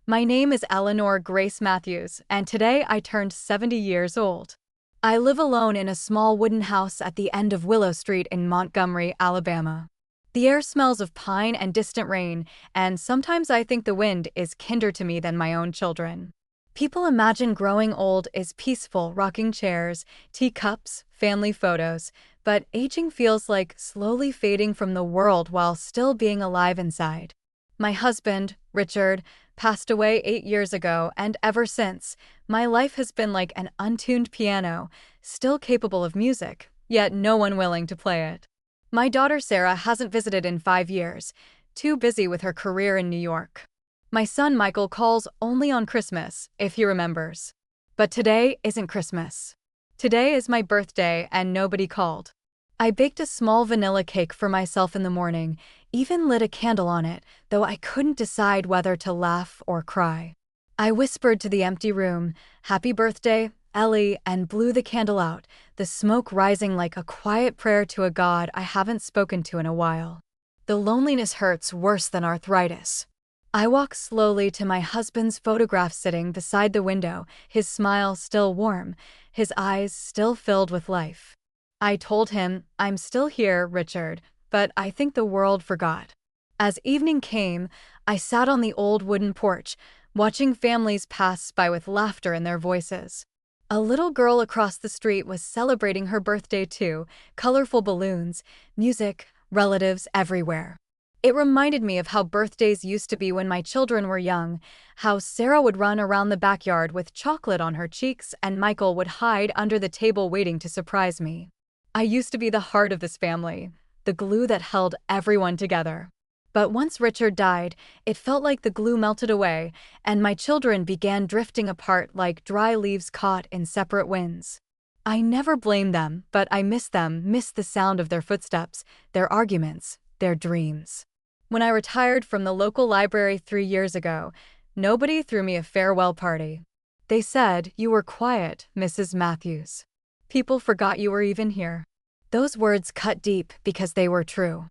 My name is Eleanor Grace Matthews, and today I turned 70 years old. I live alone in a small wooden house at the end of Willow Street in Montgomery, Alabama. The air smells of pine and distant rain, and sometimes I think the wind is kinder to me than my own children. People imagine growing old is peaceful, rocking chairs, teacups, family photos, but aging feels like slowly fading from the world while still being alive inside. My husband, Richard, passed away 8 years ago, and ever since, my life has been like an untuned piano, still capable of music, yet no one willing to play it. My daughter Sarah hasn't visited in 5 years, too busy with her career in New York. My son Michael calls only on Christmas, if he remembers. But today isn't Christmas. Today is my birthday and nobody called. I baked a small vanilla cake for myself in the morning, even lit a candle on it, though I couldn't decide whether to laugh or cry. I whispered to the empty room, "Happy birthday, Ellie," and blew the candle out, the smoke rising like a quiet prayer to a god I haven't spoken to in a while. The loneliness hurts worse than arthritis. I walk slowly to my husband's photograph sitting beside the window, his smile still warm, his eyes still filled with life. I told him, "I'm still here, Richard," but I think the world forgot. As evening came, I sat on the old wooden porch, watching families pass by with laughter in their voices. A little girl across the street was celebrating her birthday too, colorful balloons, music, relatives everywhere. It reminded me of how birthdays used to be when my children were young, how Sarah would run around the backyard with chocolate on her cheeks and Michael would hide under the table waiting to surprise me. I used to be the heart of this family, the glue that held everyone together. But once Richard died, it felt like the glue melted away, and my children began drifting apart like dry leaves caught in separate winds. I never blamed them, but I miss them, miss the sound of their footsteps, their arguments, their dreams. When I retired from the local library 3 years ago, nobody threw me a farewell party. They said, "You were quiet, Mrs. Matthews. People forgot you were even here." Those words cut deep because they were true.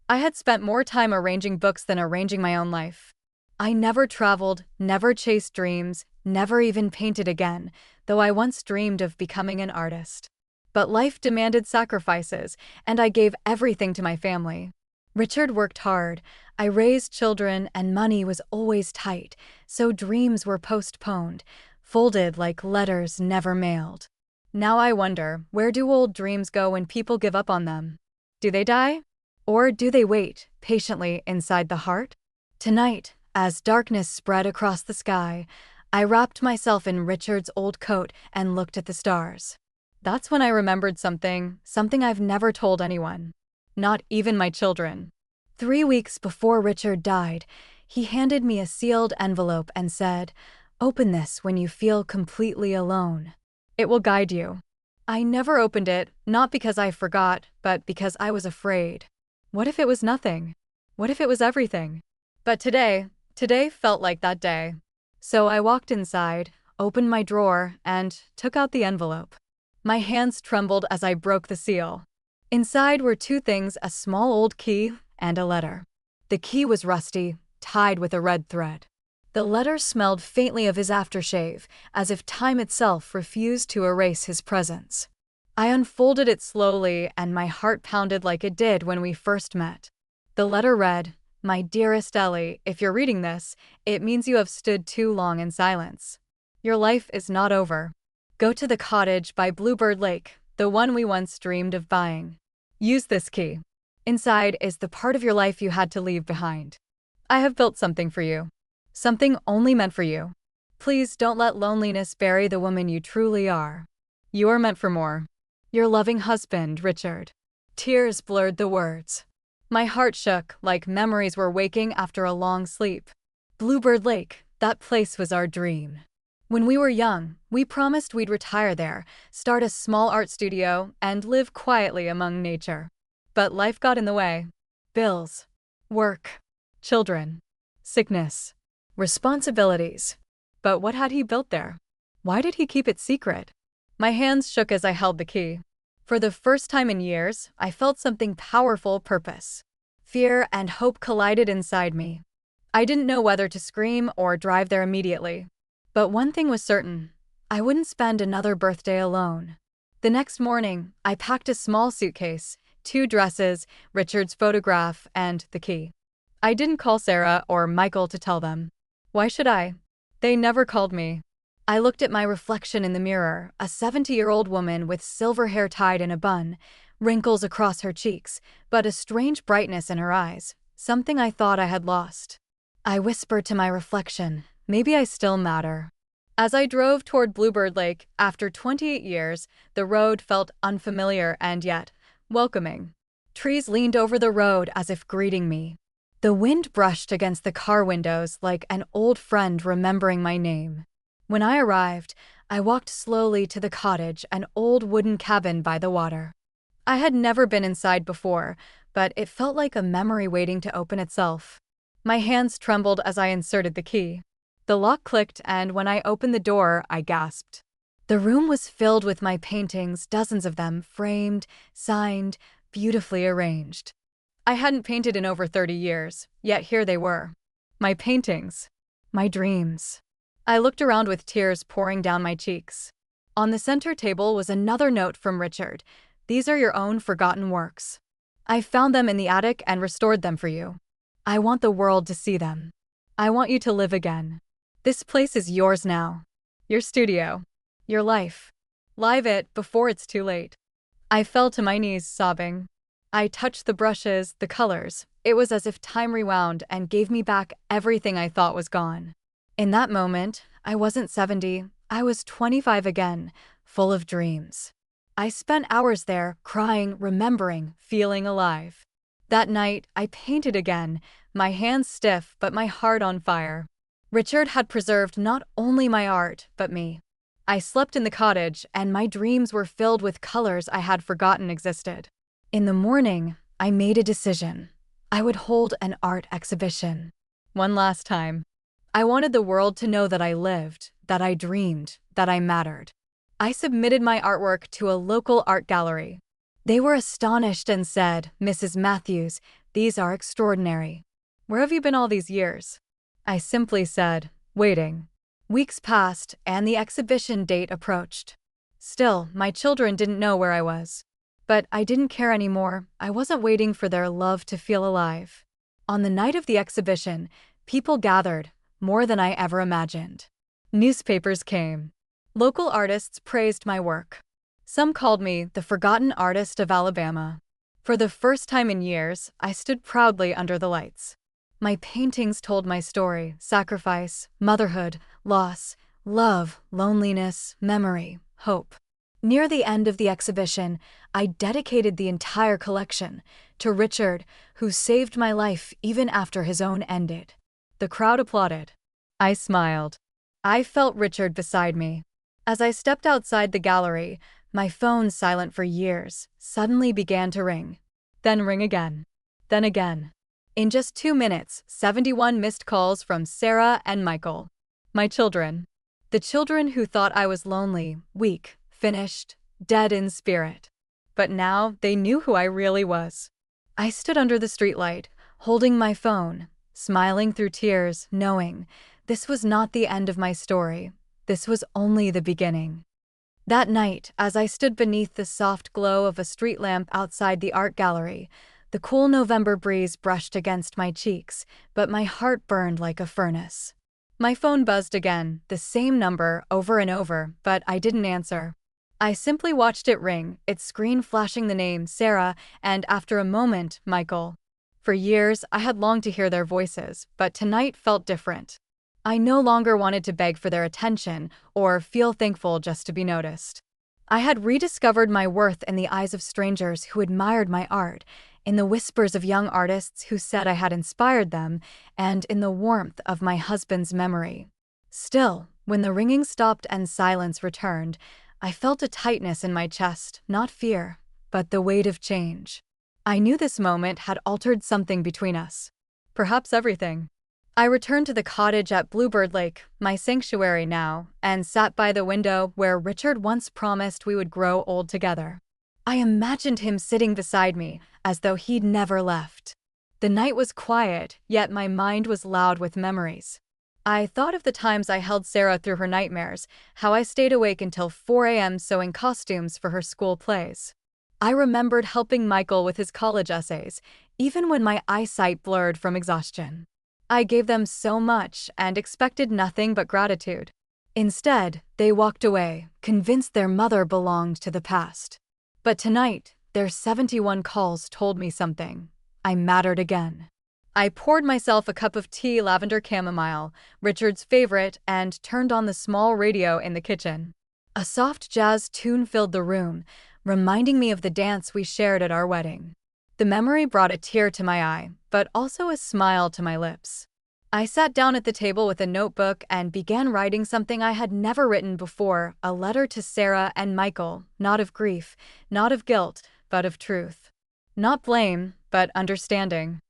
I had spent more time arranging books than arranging my own life. I never traveled, never chased dreams, never even painted again, though I once dreamed of becoming an artist. But life demanded sacrifices, and I gave everything to my family. Richard worked hard, I raised children, and money was always tight, so dreams were postponed, folded like letters never mailed. Now I wonder, where do old dreams go when people give up on them? Do they die? Or do they wait, patiently, inside the heart? Tonight, as darkness spread across the sky, I wrapped myself in Richard's old coat and looked at the stars. That's when I remembered something I've never told anyone. Not even my children. 3 weeks before Richard died, he handed me a sealed envelope and said, "Open this when you feel completely alone. It will guide you." I never opened it, not because I forgot, but because I was afraid. What if it was nothing? What if it was everything? But today felt like that day. So I walked inside, opened my drawer, and took out the envelope. My hands trembled as I broke the seal. Inside were two things: a small old key and a letter. The key was rusty, tied with a red thread. The letter smelled faintly of his aftershave, as if time itself refused to erase his presence. I unfolded it slowly, and my heart pounded like it did when we first met. The letter read, "My dearest Ellie, if you're reading this, it means you have stood too long in silence. Your life is not over. Go to the cottage by Bluebird Lake, the one we once dreamed of buying. Use this key. Inside is the part of your life you had to leave behind. I have built something for you. Something only meant for you. Please don't let loneliness bury the woman you truly are. You are meant for more. Your loving husband, Richard." Tears blurred the words. My heart shook like memories were waking after a long sleep. Bluebird Lake, that place was our dream. When we were young, we promised we'd retire there, start a small art studio, and live quietly among nature. But life got in the way. Bills, work, children, sickness, responsibilities. But what had he built there? Why did he keep it secret? My hands shook as I held the key. For the first time in years, I felt something powerful: purpose. Fear and hope collided inside me. I didn't know whether to scream or drive there immediately. But one thing was certain, I wouldn't spend another birthday alone. The next morning, I packed a small suitcase, 2 dresses, Richard's photograph, and the key. I didn't call Sarah or Michael to tell them. Why should I? They never called me. I looked at my reflection in the mirror, a 70-year-old woman with silver hair tied in a bun, wrinkles across her cheeks, but a strange brightness in her eyes, something I thought I had lost. I whispered to my reflection, maybe I still matter. As I drove toward Bluebird Lake, after 28 years, the road felt unfamiliar and yet welcoming. Trees leaned over the road as if greeting me. The wind brushed against the car windows like an old friend remembering my name. When I arrived, I walked slowly to the cottage, an old wooden cabin by the water. I had never been inside before, but it felt like a memory waiting to open itself. My hands trembled as I inserted the key. The lock clicked, and when I opened the door, I gasped. The room was filled with my paintings, dozens of them, framed, signed, beautifully arranged. I hadn't painted in over 30 years, yet here they were. My paintings. My dreams. I looked around with tears pouring down my cheeks. On the center table was another note from Richard. These are your own forgotten works. I found them in the attic and restored them for you. I want the world to see them. I want you to live again. This place is yours now. Your studio. Your life. Live it before it's too late. I fell to my knees, sobbing. I touched the brushes, the colors. It was as if time rewound and gave me back everything I thought was gone. In that moment, I wasn't 70, I was 25 again, full of dreams. I spent hours there, crying, remembering, feeling alive. That night, I painted again, my hands stiff but my heart on fire. Richard had preserved not only my art, but me. I slept in the cottage, and my dreams were filled with colors I had forgotten existed. In the morning, I made a decision. I would hold an art exhibition. One last time. I wanted the world to know that I lived, that I dreamed, that I mattered. I submitted my artwork to a local art gallery. They were astonished and said, "Mrs. Matthews, these are extraordinary. Where have you been all these years?" I simply said, "Waiting." Weeks passed, and the exhibition date approached. Still, my children didn't know where I was. But I didn't care anymore. I wasn't waiting for their love to feel alive. On the night of the exhibition, people gathered, more than I ever imagined. Newspapers came. Local artists praised my work. Some called me the forgotten artist of Alabama. For the first time in years, I stood proudly under the lights. My paintings told my story: sacrifice, motherhood, loss, love, loneliness, memory, hope. Near the end of the exhibition, I dedicated the entire collection to Richard, who saved my life even after his own ended. The crowd applauded. I smiled. I felt Richard beside me. As I stepped outside the gallery, my phone, silent for years, suddenly began to ring. Then ring again. Then again. In just 2 minutes, 71 missed calls from Sarah and Michael. My children. The children who thought I was lonely, weak, finished, dead in spirit. But now they knew who I really was. I stood under the streetlight, holding my phone, smiling through tears, knowing this was not the end of my story. This was only the beginning. That night, as I stood beneath the soft glow of a street lamp outside the art gallery, the cool November breeze brushed against my cheeks, but my heart burned like a furnace. My phone buzzed again, the same number over and over, but I didn't answer. I simply watched it ring, its screen flashing the name Sarah, and after a moment, Michael. For years, I had longed to hear their voices, but tonight felt different. I no longer wanted to beg for their attention or feel thankful just to be noticed. I had rediscovered my worth in the eyes of strangers who admired my art, in the whispers of young artists who said I had inspired them, and in the warmth of my husband's memory. Still, when the ringing stopped and silence returned, I felt a tightness in my chest, not fear, but the weight of change. I knew this moment had altered something between us. Perhaps everything. I returned to the cottage at Bluebird Lake, my sanctuary now, and sat by the window where Richard once promised we would grow old together. I imagined him sitting beside me, as though he'd never left. The night was quiet, yet my mind was loud with memories. I thought of the times I held Sarah through her nightmares, how I stayed awake until 4 a.m. sewing costumes for her school plays. I remembered helping Michael with his college essays, even when my eyesight blurred from exhaustion. I gave them so much and expected nothing but gratitude. Instead, they walked away, convinced their mother belonged to the past. But tonight, their 71 calls told me something. I mattered again. I poured myself a cup of tea, lavender chamomile, Richard's favorite, and turned on the small radio in the kitchen. A soft jazz tune filled the room, reminding me of the dance we shared at our wedding. The memory brought a tear to my eye, but also a smile to my lips. I sat down at the table with a notebook and began writing something I had never written before, a letter to Sarah and Michael, not of grief, not of guilt, but of truth. Not blame, but understanding.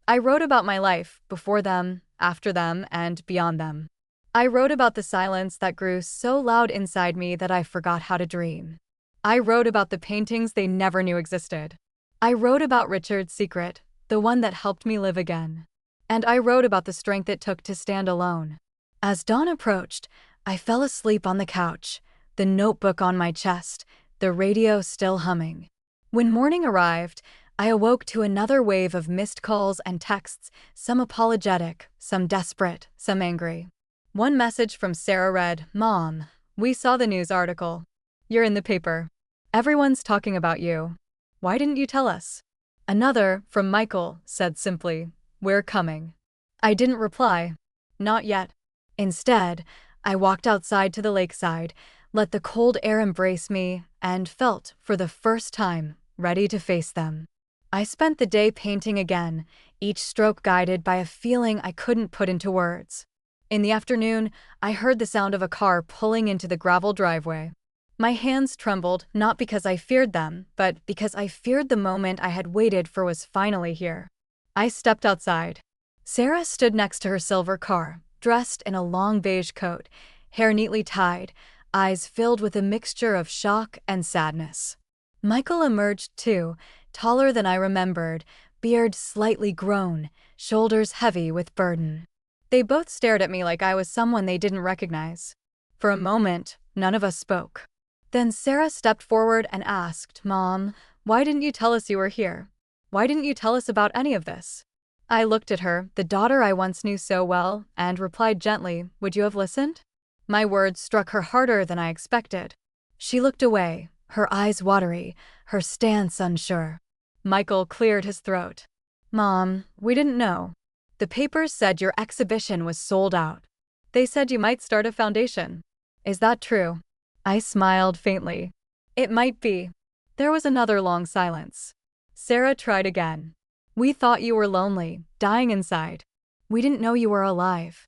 I wrote about my life, before them, after them, and beyond them. I wrote about the silence that grew so loud inside me that I forgot how to dream. I wrote about the paintings they never knew existed. I wrote about Richard's secret, the one that helped me live again. And I wrote about the strength it took to stand alone. As dawn approached, I fell asleep on the couch, the notebook on my chest, the radio still humming. When morning arrived, I awoke to another wave of missed calls and texts, some apologetic, some desperate, some angry. One message from Sarah read, "Mom, we saw the news article. You're in the paper. Everyone's talking about you. Why didn't you tell us?" Another, from Michael, said simply, "We're coming." I didn't reply. Not yet. Instead, I walked outside to the lakeside, let the cold air embrace me, and felt, for the first time, ready to face them. I spent the day painting again, each stroke guided by a feeling I couldn't put into words. In the afternoon, I heard the sound of a car pulling into the gravel driveway. My hands trembled, not because I feared them, but because I feared the moment I had waited for was finally here. I stepped outside. Sarah stood next to her silver car, dressed in a long beige coat, hair neatly tied, eyes filled with a mixture of shock and sadness. Michael emerged too, taller than I remembered, beard slightly grown, shoulders heavy with burden. They both stared at me like I was someone they didn't recognize. For a moment, none of us spoke. Then Sarah stepped forward and asked, "Mom, why didn't you tell us you were here? Why didn't you tell us about any of this?" I looked at her, the daughter I once knew so well, and replied gently, "Would you have listened?" My words struck her harder than I expected. She looked away, her eyes watery, her stance unsure. Michael cleared his throat. "Mom, we didn't know. The papers said your exhibition was sold out. They said you might start a foundation. Is that true?" I smiled faintly. "It might be." There was another long silence. Sarah tried again. "We thought you were lonely, dying inside. We didn't know you were alive."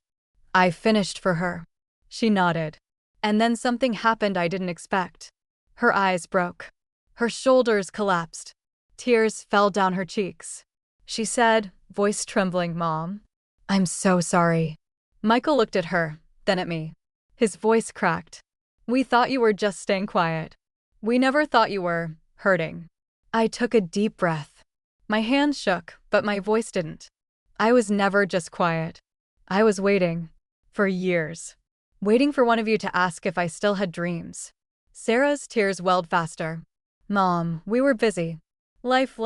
I finished for her. She nodded. And then something happened I didn't expect. Her eyes broke. Her shoulders collapsed. Tears fell down her cheeks. She said, voice trembling, "Mom, I'm so sorry." Michael looked at her, then at me. His voice cracked. "We thought you were just staying quiet. We never thought you were hurting." I took a deep breath. My hands shook, but my voice didn't. I was never just quiet. I was waiting. For years. Waiting for one of you to ask if I still had dreams. Sarah's tears welled faster. "Mom, we were busy. Life.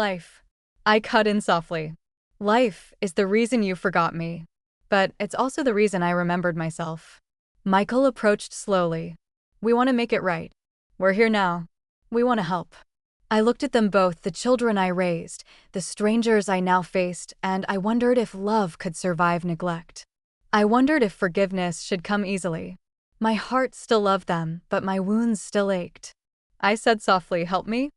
I cut in softly. "Life is the reason you forgot me. But it's also the reason I remembered myself." Michael approached slowly. "We want to make it right. We're here now. We want to help." I looked at them both, the children I raised, the strangers I now faced, and I wondered if love could survive neglect. I wondered if forgiveness should come easily. My heart still loved them, but my wounds still ached. I said softly, "Help me?"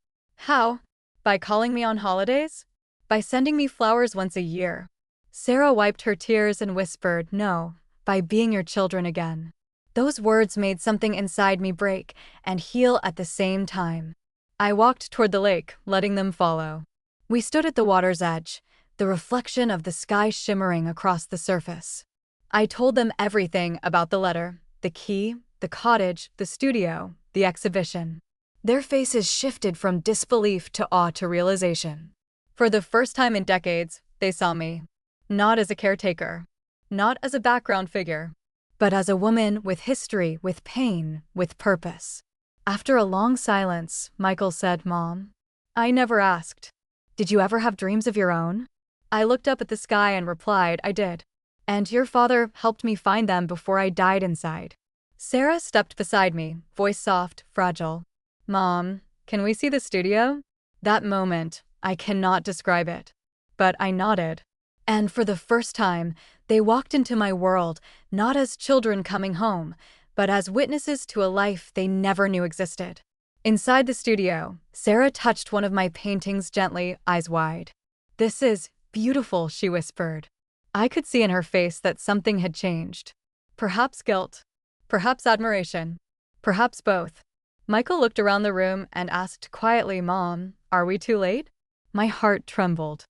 "How? By calling me on holidays? By sending me flowers once a year?" Sarah wiped her tears and whispered, "No, by being your children again." Those words made something inside me break and heal at the same time. I walked toward the lake, letting them follow. We stood at the water's edge, the reflection of the sky shimmering across the surface. I told them everything about the letter, the key, the cottage, the studio, the exhibition. Their faces shifted from disbelief to awe to realization. For the first time in decades, They saw me. Not as a caretaker. Not as a background figure. But as a woman with history, with pain, with purpose. After a long silence, Michael said, "Mom, I never asked. Did you ever have dreams of your own?" I looked up at the sky and replied, "I did. And your father helped me find them before I died inside." Sarah stepped beside me, voice soft, fragile. "Mom, can we see the studio?" That moment, I cannot describe it. But I nodded. And for the first time, they walked into my world, not as children coming home, but as witnesses to a life they never knew existed. Inside the studio, Sarah touched one of my paintings gently, eyes wide. "This is beautiful," she whispered. I could see in her face that something had changed. Perhaps guilt. Perhaps admiration. Perhaps both. Michael looked around the room and asked quietly, "Mom, are we too late?" My heart trembled.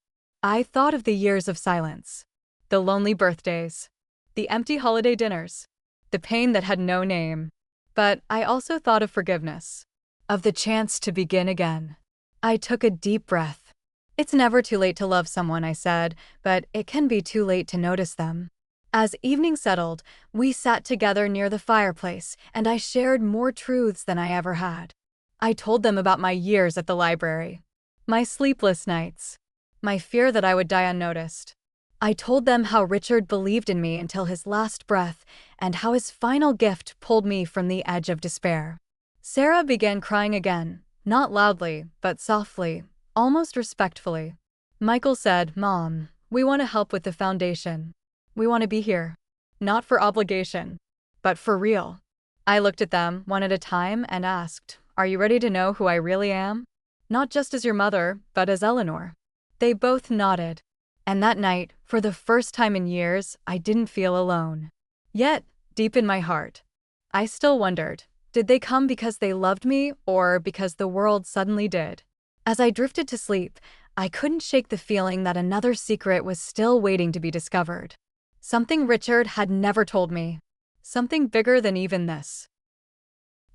I thought of the years of silence. The lonely birthdays. The empty holiday dinners. The pain that had no name. But I also thought of forgiveness. Of the chance to begin again. I took a deep breath. "It's never too late to love someone," I said, "but it can be too late to notice them." As evening settled, we sat together near the fireplace, and I shared more truths than I ever had. I told them about my years at the library. My sleepless nights. My fear that I would die unnoticed. I told them how Richard believed in me until his last breath, and how his final gift pulled me from the edge of despair. Sarah began crying again, not loudly, but softly, almost respectfully. Michael said, "Mom, we want to help with the foundation. We want to be here. Not for obligation, but for real." I looked at them, one at a time, and asked, "Are you ready to know who I really am? Not just as your mother, but as Eleanor." They both nodded. And that night, for the first time in years, I didn't feel alone. Yet, deep in my heart, I still wondered, did they come because they loved me, or because the world suddenly did? As I drifted to sleep, I couldn't shake the feeling that another secret was still waiting to be discovered. Something Richard had never told me. Something bigger than even this.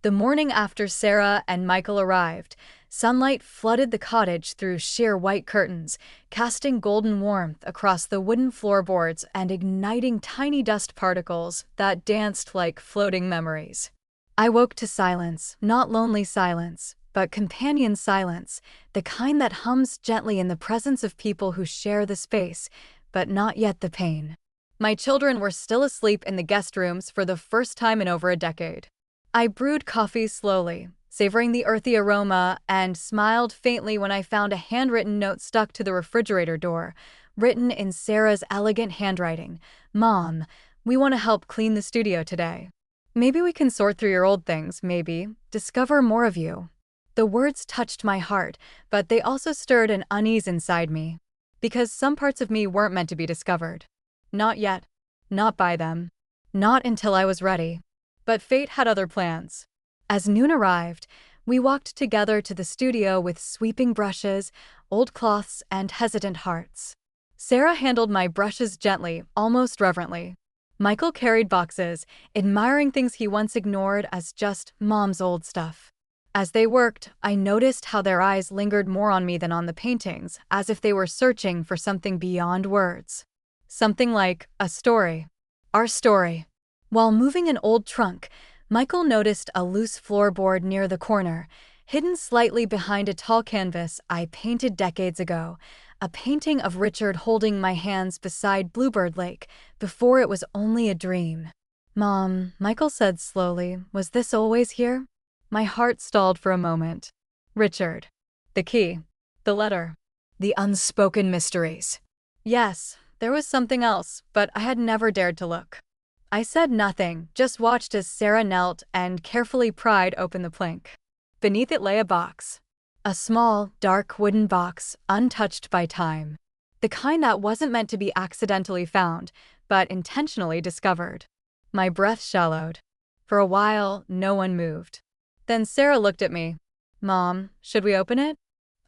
The morning after Sarah and Michael arrived, sunlight flooded the cottage through sheer white curtains, casting golden warmth across the wooden floorboards and igniting tiny dust particles that danced like floating memories. I woke to silence, not lonely silence, but companion silence, the kind that hums gently in the presence of people who share the space, but not yet the pain. My children were still asleep in the guest rooms for the first time in over a decade. I brewed coffee slowly, savoring the earthy aroma, and smiled faintly when I found a handwritten note stuck to the refrigerator door, written in Sarah's elegant handwriting. "Mom, we want to help clean the studio today. Maybe we can sort through your old things, maybe discover more of you." The words touched my heart, but they also stirred an unease inside me. Because some parts of me weren't meant to be discovered. Not yet. Not by them. Not until I was ready. But fate had other plans. As noon arrived, we walked together to the studio with sweeping brushes, old cloths, and hesitant hearts. Sarah handled my brushes gently, almost reverently. Michael carried boxes, admiring things he once ignored as just Mom's old stuff. As they worked, I noticed how their eyes lingered more on me than on the paintings, as if they were searching for something beyond words. Something like a story. Our story. While moving an old trunk, Michael noticed a loose floorboard near the corner, hidden slightly behind a tall canvas I painted decades ago, a painting of Richard holding my hands beside Bluebird Lake, before it was only a dream. "Mom," Michael said slowly, "was this always here?" My heart stalled for a moment. Richard. The key. The letter. The unspoken mysteries. Yes, there was something else, but I had never dared to look. I said nothing, just watched as Sarah knelt and carefully pried open the plank. Beneath it lay a box. A small, dark wooden box, untouched by time. The kind that wasn't meant to be accidentally found, but intentionally discovered. My breath shallowed. For a while, no one moved. Then Sarah looked at me. "Mom, should we open it?"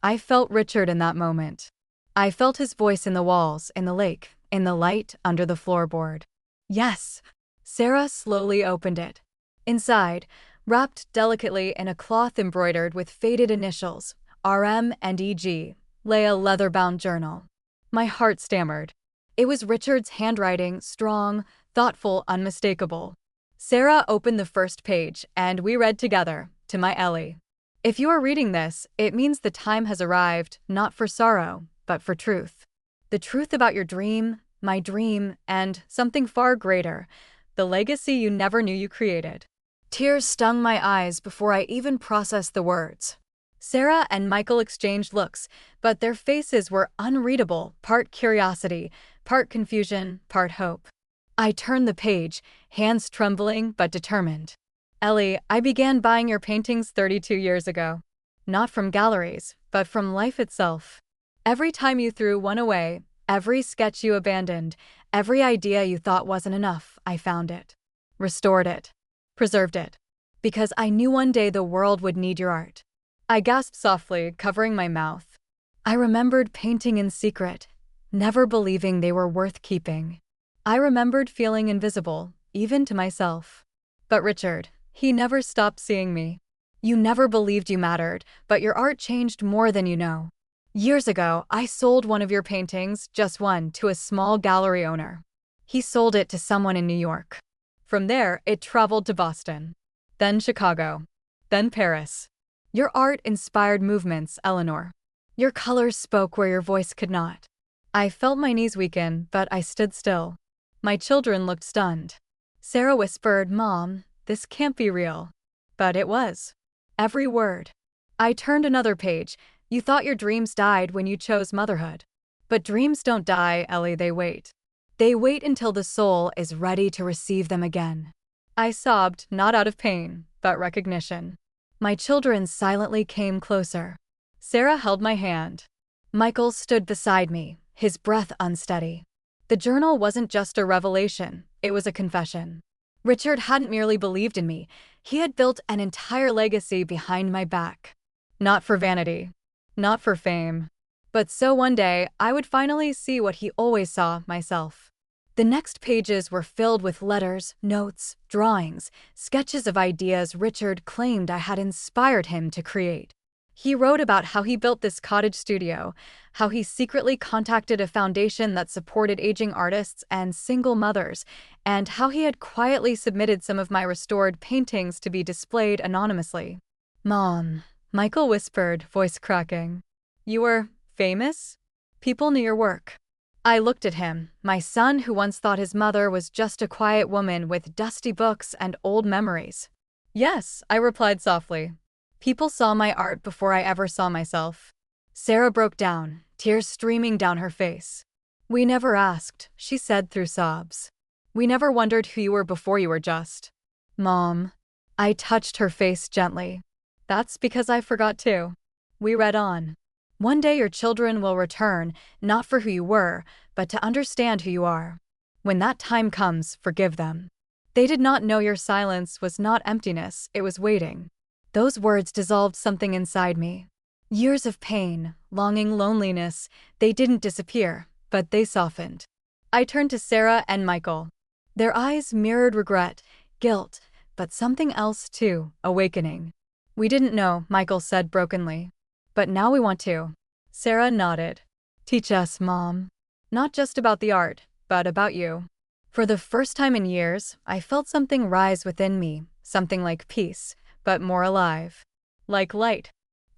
I felt Richard in that moment. I felt his voice in the walls, in the lake, in the light under the floorboard. Yes. Sarah slowly opened it. Inside, wrapped delicately in a cloth embroidered with faded initials, RM and EG, lay a leather-bound journal. My heart stammered. It was Richard's handwriting, strong, thoughtful, unmistakable. Sarah opened the first page, and we read together, to my Ellie. If you are reading this, it means the time has arrived, not for sorrow, but for truth. The truth about your dream, my dream, and something far greater, the legacy you never knew you created. Tears stung my eyes before I even processed the words. Sarah and Michael exchanged looks, but their faces were unreadable, part curiosity, part confusion, part hope. I turned the page, hands trembling but determined. Ellie, I began buying your paintings 32 years ago. Not from galleries, but from life itself. Every time you threw one away, every sketch you abandoned, every idea you thought wasn't enough, I found it. Restored it. Preserved it. Because I knew one day the world would need your art. I gasped softly, covering my mouth. I remembered painting in secret, never believing they were worth keeping. I remembered feeling invisible, even to myself. But Richard, he never stopped seeing me. You never believed you mattered, but your art changed more than you know. Years ago, I sold one of your paintings, just one, to a small gallery owner. He sold it to someone in New York. From there, it traveled to Boston. Then Chicago. Then Paris. Your art inspired movements, Eleanor. Your colors spoke where your voice could not. I felt my knees weaken, but I stood still. My children looked stunned. Sarah whispered, "Mom, this can't be real." But it was. Every word. I turned another page. You thought your dreams died when you chose motherhood. But dreams don't die, Ellie, they wait. They wait until the soul is ready to receive them again. I sobbed, not out of pain, but recognition. My children silently came closer. Sarah held my hand. Michael stood beside me, his breath unsteady. The journal wasn't just a revelation, it was a confession. Richard hadn't merely believed in me, he had built an entire legacy behind my back. Not for vanity, not for fame, but so one day I would finally see what he always saw, myself. The next pages were filled with letters, notes, drawings, sketches of ideas Richard claimed I had inspired him to create. He wrote about how he built this cottage studio, how he secretly contacted a foundation that supported aging artists and single mothers, and how he had quietly submitted some of my restored paintings to be displayed anonymously. "Mom," Michael whispered, voice cracking. "You were famous? People knew your work." I looked at him, my son who once thought his mother was just a quiet woman with dusty books and old memories. "Yes," I replied softly. "People saw my art before I ever saw myself." Sarah broke down, tears streaming down her face. "We never asked," she said through sobs. "We never wondered who you were before you were just." "Mom." I touched her face gently. "That's because I forgot too." We read on. "One day your children will return, not for who you were, but to understand who you are. When that time comes, forgive them. They did not know your silence was not emptiness, it was waiting." Those words dissolved something inside me. Years of pain, longing, loneliness, they didn't disappear, but they softened. I turned to Sarah and Michael. Their eyes mirrored regret, guilt, but something else too, awakening. "We didn't know," Michael said brokenly. "But now we want to." Sarah nodded. "Teach us, Mom. Not just about the art, but about you." For the first time in years, I felt something rise within me, something like peace, but more alive. Like light.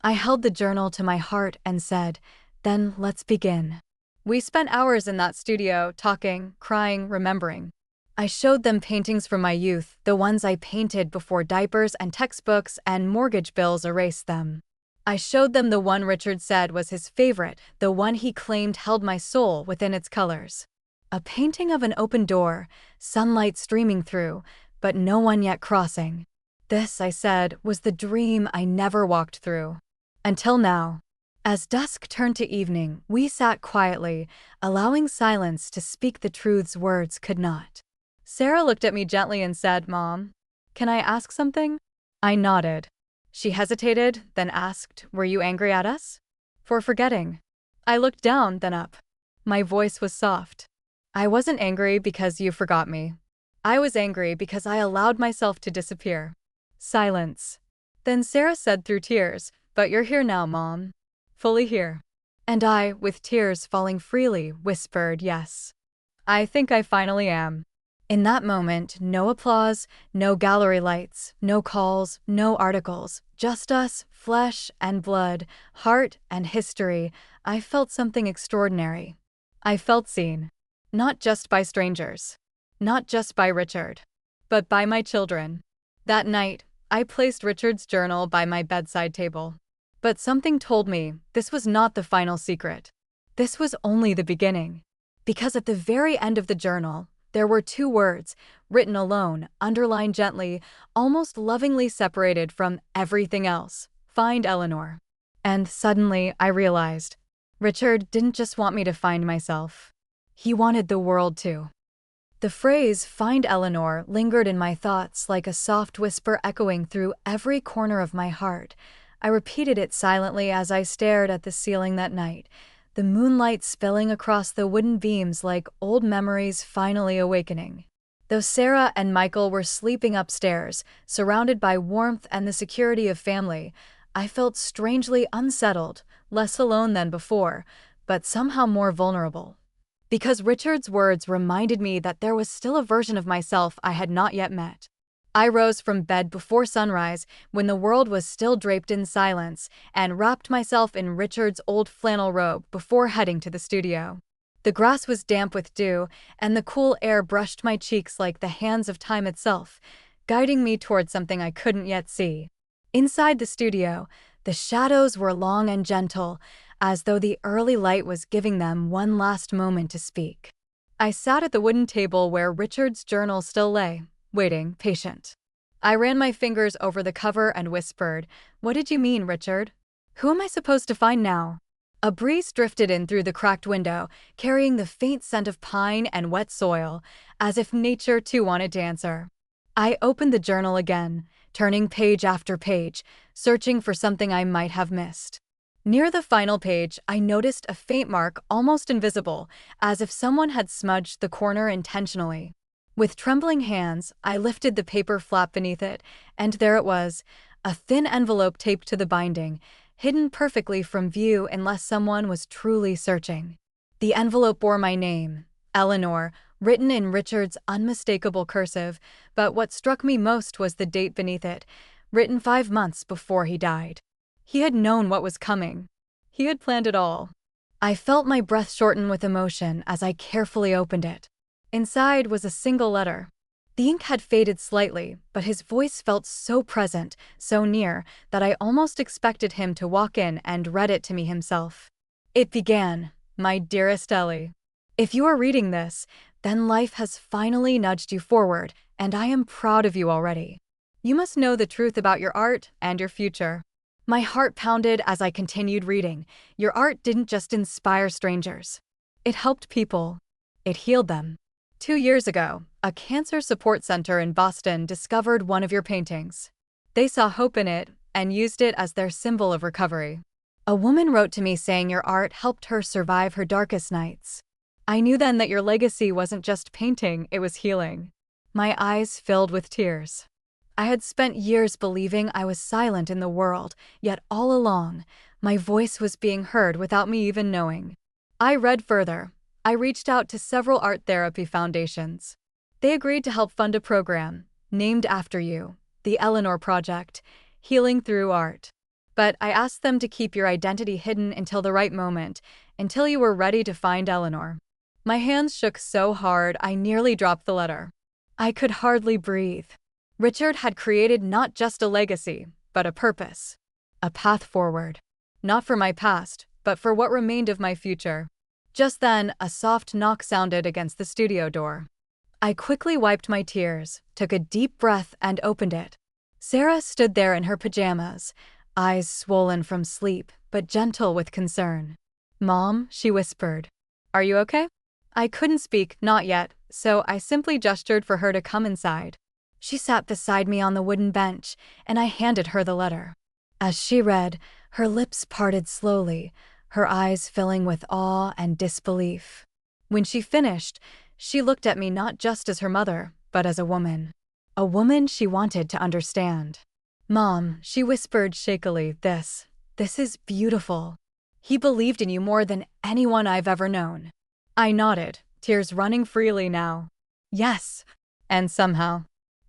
I held the journal to my heart and said, "Then let's begin." We spent hours in that studio, talking, crying, remembering. I showed them paintings from my youth, the ones I painted before diapers and textbooks and mortgage bills erased them. I showed them the one Richard said was his favorite, the one he claimed held my soul within its colors. A painting of an open door, sunlight streaming through, but no one yet crossing. This, I said, was the dream I never walked through. Until now. As dusk turned to evening, we sat quietly, allowing silence to speak the truths words could not. Sarah looked at me gently and said, "Mom, can I ask something?" I nodded. She hesitated, then asked, "Were you angry at us?" "For forgetting." I looked down, then up. My voice was soft. "I wasn't angry because you forgot me. I was angry because I allowed myself to disappear." Silence. Then Sarah said through tears, "But you're here now, Mom. Fully here." And I, with tears falling freely, whispered yes. I think I finally am. In that moment, no applause, no gallery lights, no calls, no articles, just us, flesh and blood, heart and history. I felt something extraordinary. I felt seen. Not just by strangers. Not just by Richard. But by my children. That night, I placed Richard's journal by my bedside table. But something told me this was not the final secret. This was only the beginning. Because at the very end of the journal, there were 2 words, written alone, underlined gently, almost lovingly separated from everything else. Find Eleanor. And suddenly I realized, Richard didn't just want me to find myself. He wanted the world to. The phrase, find Eleanor, lingered in my thoughts like a soft whisper echoing through every corner of my heart. I repeated it silently as I stared at the ceiling that night, the moonlight spilling across the wooden beams like old memories finally awakening. Though Sarah and Michael were sleeping upstairs, surrounded by warmth and the security of family, I felt strangely unsettled, less alone than before, but somehow more vulnerable. Because Richard's words reminded me that there was still a version of myself I had not yet met. I rose from bed before sunrise, when the world was still draped in silence, and wrapped myself in Richard's old flannel robe before heading to the studio. The grass was damp with dew, and the cool air brushed my cheeks like the hands of time itself, guiding me toward something I couldn't yet see. Inside the studio, the shadows were long and gentle, as though the early light was giving them one last moment to speak. I sat at the wooden table where Richard's journal still lay, waiting, patient. I ran my fingers over the cover and whispered, "What did you mean, Richard? Who am I supposed to find now?" A breeze drifted in through the cracked window, carrying the faint scent of pine and wet soil, as if nature too wanted to answer. I opened the journal again, turning page after page, searching for something I might have missed. Near the final page, I noticed a faint mark, almost invisible, as if someone had smudged the corner intentionally. With trembling hands, I lifted the paper flap beneath it, and there it was, a thin envelope taped to the binding, hidden perfectly from view unless someone was truly searching. The envelope bore my name, Eleanor, written in Richard's unmistakable cursive, but what struck me most was the date beneath it, written 5 months before he died. He had known what was coming. He had planned it all. I felt my breath shorten with emotion as I carefully opened it. Inside was a single letter. The ink had faded slightly, but his voice felt so present, so near, that I almost expected him to walk in and read it to me himself. It began, "My dearest Ellie, if you are reading this, then life has finally nudged you forward, and I am proud of you already. You must know the truth about your art and your future." My heart pounded as I continued reading. Your art didn't just inspire strangers. It helped people. It healed them. 2 years ago, a cancer support center in Boston discovered one of your paintings. They saw hope in it and used it as their symbol of recovery. A woman wrote to me saying your art helped her survive her darkest nights. I knew then that your legacy wasn't just painting, it was healing. My eyes filled with tears. I had spent years believing I was silent in the world, yet all along, my voice was being heard without me even knowing. I read further. I reached out to several art therapy foundations. They agreed to help fund a program, named after you, the Eleanor Project, Healing Through Art. But I asked them to keep your identity hidden until the right moment, until you were ready to find Eleanor. My hands shook so hard I nearly dropped the letter. I could hardly breathe. Richard had created not just a legacy, but a purpose. A path forward. Not for my past, but for what remained of my future. Just then, a soft knock sounded against the studio door. I quickly wiped my tears, took a deep breath, and opened it. Sarah stood there in her pajamas, eyes swollen from sleep, but gentle with concern. "Mom," she whispered. "Are you okay?" I couldn't speak, not yet, so I simply gestured for her to come inside. She sat beside me on the wooden bench, and I handed her the letter. As she read, her lips parted slowly, her eyes filling with awe and disbelief. When she finished, she looked at me not just as her mother, but as a woman. A woman she wanted to understand. "Mom," she whispered shakily, this is beautiful. He believed in you more than anyone I've ever known. I nodded, tears running freely now. Yes. And somehow,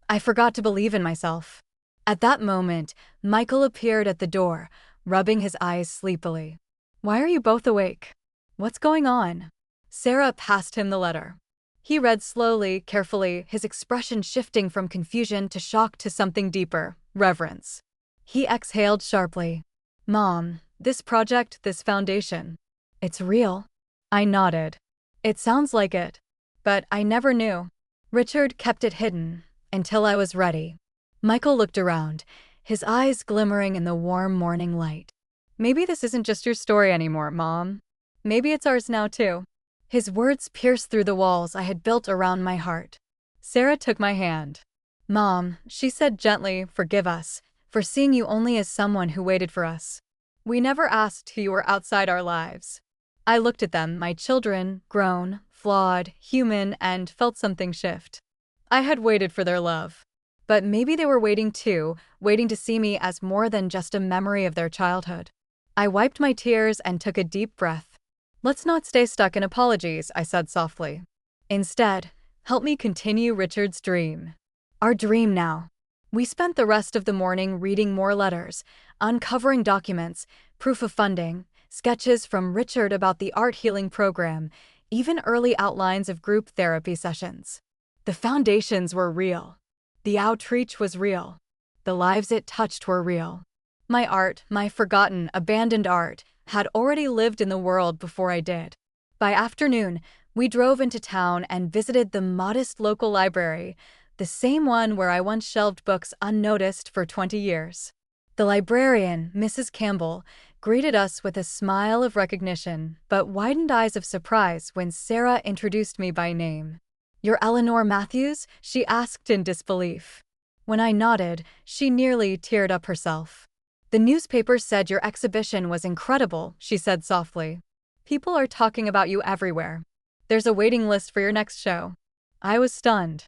I forgot to believe in myself. At that moment, Michael appeared at the door, rubbing his eyes sleepily. Why are you both awake? What's going on? Sarah passed him the letter. He read slowly, carefully, his expression shifting from confusion to shock to something deeper, reverence. He exhaled sharply. Mom, this project, this foundation, it's real. I nodded. It sounds like it. But I never knew. Richard kept it hidden until I was ready. Michael looked around, his eyes glimmering in the warm morning light. Maybe this isn't just your story anymore, Mom. Maybe it's ours now too. His words pierced through the walls I had built around my heart. Sarah took my hand. Mom, she said gently, forgive us for seeing you only as someone who waited for us. We never asked who you were outside our lives. I looked at them, my children, grown, flawed, human, and felt something shift. I had waited for their love. But maybe they were waiting too, waiting to see me as more than just a memory of their childhood. I wiped my tears and took a deep breath. Let's not stay stuck in apologies, I said softly. Instead, help me continue Richard's dream. Our dream now. We spent the rest of the morning reading more letters, uncovering documents, proof of funding, sketches from Richard about the art healing program, even early outlines of group therapy sessions. The foundations were real. The outreach was real. The lives it touched were real. My art, my forgotten, abandoned art, had already lived in the world before I did. By afternoon, we drove into town and visited the modest local library, the same one where I once shelved books unnoticed for 20 years. The librarian, Mrs. Campbell, greeted us with a smile of recognition, but widened eyes of surprise when Sarah introduced me by name. You're Eleanor Matthews? She asked in disbelief. When I nodded, she nearly teared up herself. The newspaper said your exhibition was incredible, she said softly. People are talking about you everywhere. There's a waiting list for your next show. I was stunned.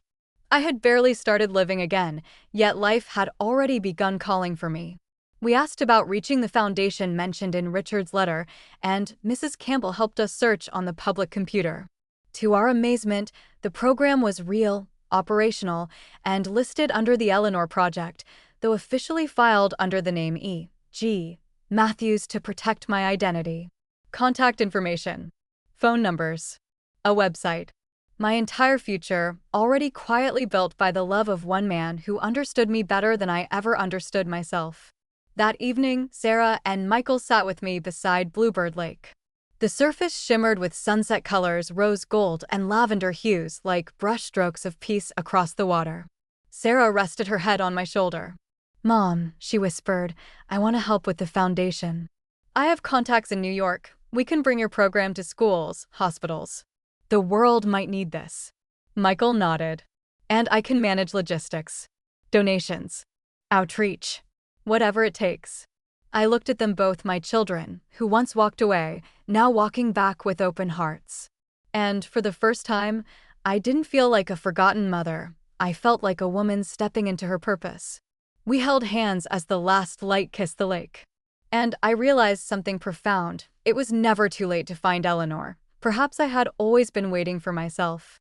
I had barely started living again, yet life had already begun calling for me. We asked about reaching the foundation mentioned in Richard's letter, and Mrs. Campbell helped us search on the public computer. To our amazement, the program was real, operational, and listed under the Eleanor Project, though officially filed under the name E.G. Matthews to protect my identity. Contact information. Phone numbers. A website. My entire future, already quietly built by the love of one man who understood me better than I ever understood myself. That evening, Sarah and Michael sat with me beside Bluebird Lake. The surface shimmered with sunset colors, rose gold and lavender hues like brushstrokes of peace across the water. Sarah rested her head on my shoulder. Mom, she whispered, I want to help with the foundation. I have contacts in New York. We can bring your program to schools, hospitals. The world might need this. Michael nodded. And I can manage logistics. Donations. Outreach. Whatever it takes. I looked at them both, my children, who once walked away, now walking back with open hearts. And for the first time, I didn't feel like a forgotten mother. I felt like a woman stepping into her purpose. We held hands as the last light kissed the lake. And I realized something profound. It was never too late to find Eleanor. Perhaps I had always been waiting for myself.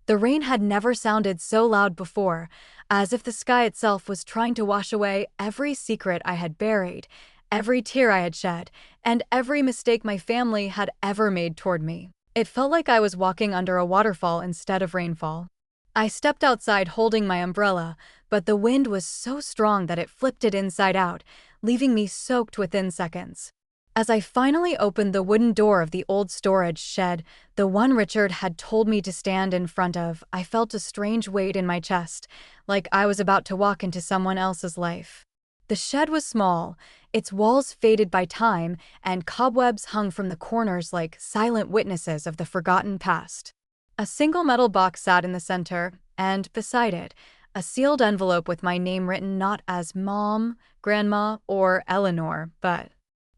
The rain had never sounded so loud before, as if the sky itself was trying to wash away every secret I had buried, every tear I had shed, and every mistake my family had ever made toward me. It felt like I was walking under a waterfall instead of rainfall. I stepped outside holding my umbrella, but the wind was so strong that it flipped it inside out, leaving me soaked within seconds. As I finally opened the wooden door of the old storage shed, the one Richard had told me to stand in front of, I felt a strange weight in my chest, like I was about to walk into someone else's life. The shed was small, its walls faded by time, and cobwebs hung from the corners like silent witnesses of the forgotten past. A single metal box sat in the center, and beside it, a sealed envelope with my name written not as Mom, Grandma, or Eleanor, but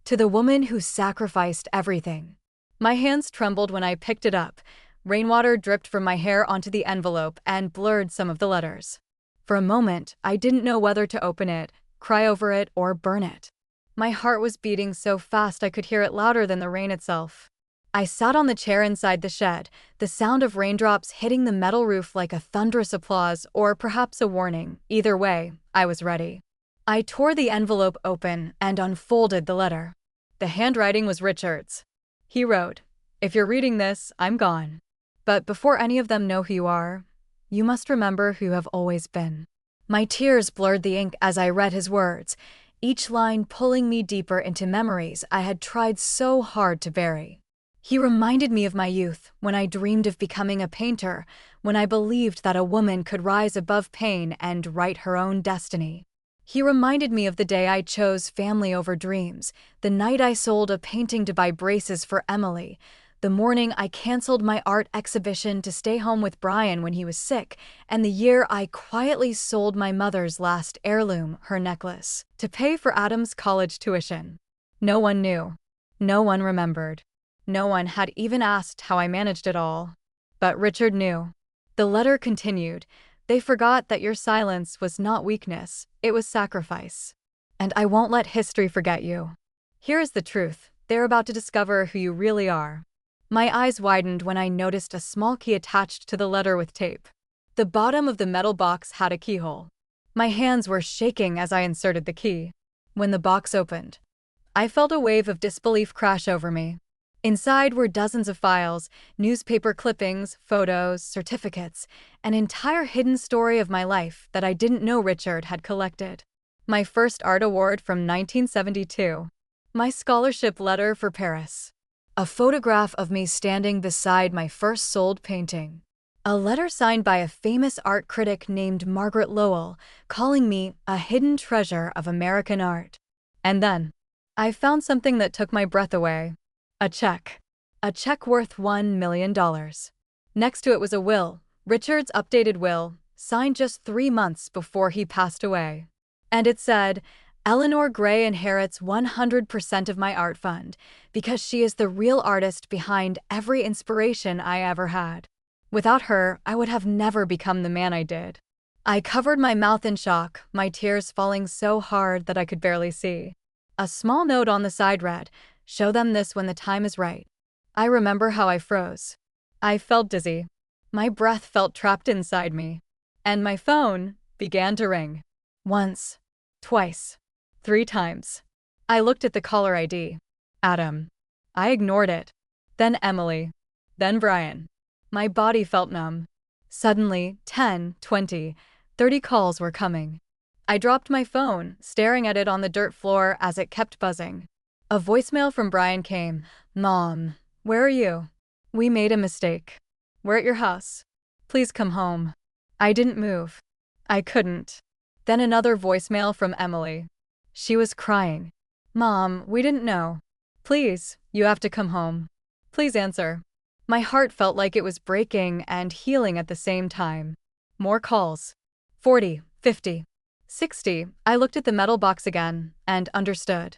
to the woman who sacrificed everything. My hands trembled when I picked it up. Rainwater dripped from my hair onto the envelope and blurred some of the letters. For a moment, I didn't know whether to open it, cry over it, or burn it. My heart was beating so fast I could hear it louder than the rain itself. I sat on the chair inside the shed, the sound of raindrops hitting the metal roof like a thunderous applause or perhaps a warning. Either way, I was ready. I tore the envelope open and unfolded the letter. The handwriting was Richard's. He wrote, "If you're reading this, I'm gone. But before any of them know who you are, you must remember who you have always been." My tears blurred the ink as I read his words, each line pulling me deeper into memories I had tried so hard to bury. He reminded me of my youth, when I dreamed of becoming a painter, when I believed that a woman could rise above pain and write her own destiny. He reminded me of the day I chose family over dreams, the night I sold a painting to buy braces for Emily, the morning I canceled my art exhibition to stay home with Brian when he was sick, and the year I quietly sold my mother's last heirloom, her necklace, to pay for Adam's college tuition. No one knew. No one remembered. No one had even asked how I managed it all. But Richard knew. The letter continued, "They forgot that your silence was not weakness, it was sacrifice. And I won't let history forget you. Here is the truth, they're about to discover who you really are." My eyes widened when I noticed a small key attached to the letter with tape. The bottom of the metal box had a keyhole. My hands were shaking as I inserted the key. When the box opened, I felt a wave of disbelief crash over me. Inside were dozens of files, newspaper clippings, photos, certificates, an entire hidden story of my life that I didn't know Richard had collected. My first art award from 1972. My scholarship letter for Paris. A photograph of me standing beside my first sold painting. A letter signed by a famous art critic named Margaret Lowell, calling me a hidden treasure of American art. And then, I found something that took my breath away. A check. A check worth $1 million. Next to it was a will, Richard's updated will, signed just 3 months before he passed away. And it said, "Eleanor Gray inherits 100% of my art fund, because she is the real artist behind every inspiration I ever had. Without her, I would have never become the man I did." I covered my mouth in shock, my tears falling so hard that I could barely see. A small note on the side read, "Show them this when the time is right." I remember how I froze. I felt dizzy. My breath felt trapped inside me. And my phone began to ring. Once, twice, 3 times. I looked at the caller ID. Adam. I ignored it. Then Emily. Then Brian. My body felt numb. Suddenly, 10, 20, 30 calls were coming. I dropped my phone, staring at it on the dirt floor as it kept buzzing. A voicemail from Brian came. "Mom, where are you? We made a mistake. We're at your house. Please come home." I didn't move. I couldn't. Then another voicemail from Emily. She was crying. "Mom, we didn't know. Please, you have to come home. Please answer." My heart felt like it was breaking and healing at the same time. More calls. 40, 50, 60. I looked at the metal box again and understood.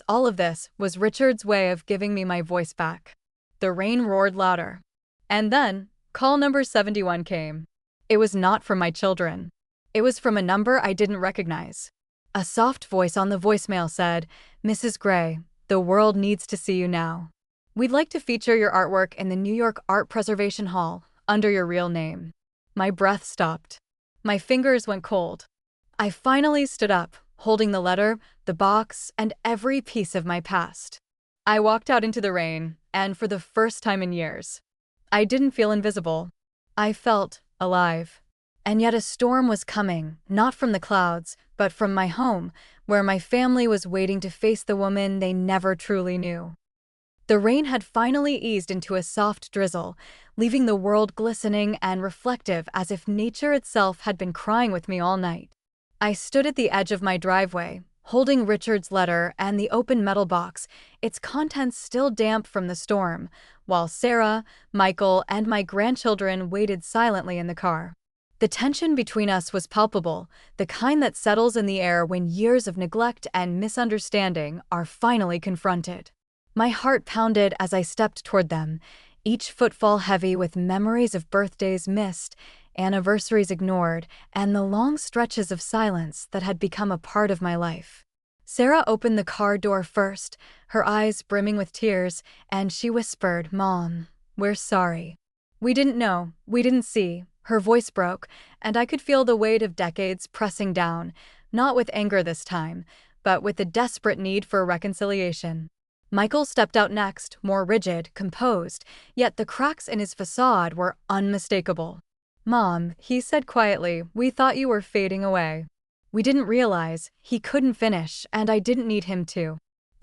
All of this, was Richard's way of giving me my voice back. The rain roared louder. And then, call number 71 came. It was not from my children. It was from a number I didn't recognize. A soft voice on the voicemail said, "Mrs. Gray, the world needs to see you now. We'd like to feature your artwork in the New York Art Preservation Hall, under your real name." My breath stopped. My fingers went cold. I finally stood up, holding the letter, the box, and every piece of my past. I walked out into the rain, and for the first time in years, I didn't feel invisible. I felt alive. And yet a storm was coming, not from the clouds, but from my home, where my family was waiting to face the woman they never truly knew. The rain had finally eased into a soft drizzle, leaving the world glistening and reflective as if nature itself had been crying with me all night. I stood at the edge of my driveway, holding Richard's letter and the open metal box, its contents still damp from the storm, while Sarah, Michael, and my grandchildren waited silently in the car. The tension between us was palpable, the kind that settles in the air when years of neglect and misunderstanding are finally confronted. My heart pounded as I stepped toward them, each footfall heavy with memories of birthdays missed, anniversaries ignored, and the long stretches of silence that had become a part of my life. Sarah opened the car door first, her eyes brimming with tears, and she whispered, "Mom, we're sorry. We didn't know, we didn't see." Her voice broke, and I could feel the weight of decades pressing down, not with anger this time, but with the desperate need for reconciliation. Michael stepped out next, more rigid, composed, yet the cracks in his facade were unmistakable. "Mom," he said quietly, "we thought you were fading away." We didn't realize he couldn't finish, and I didn't need him to.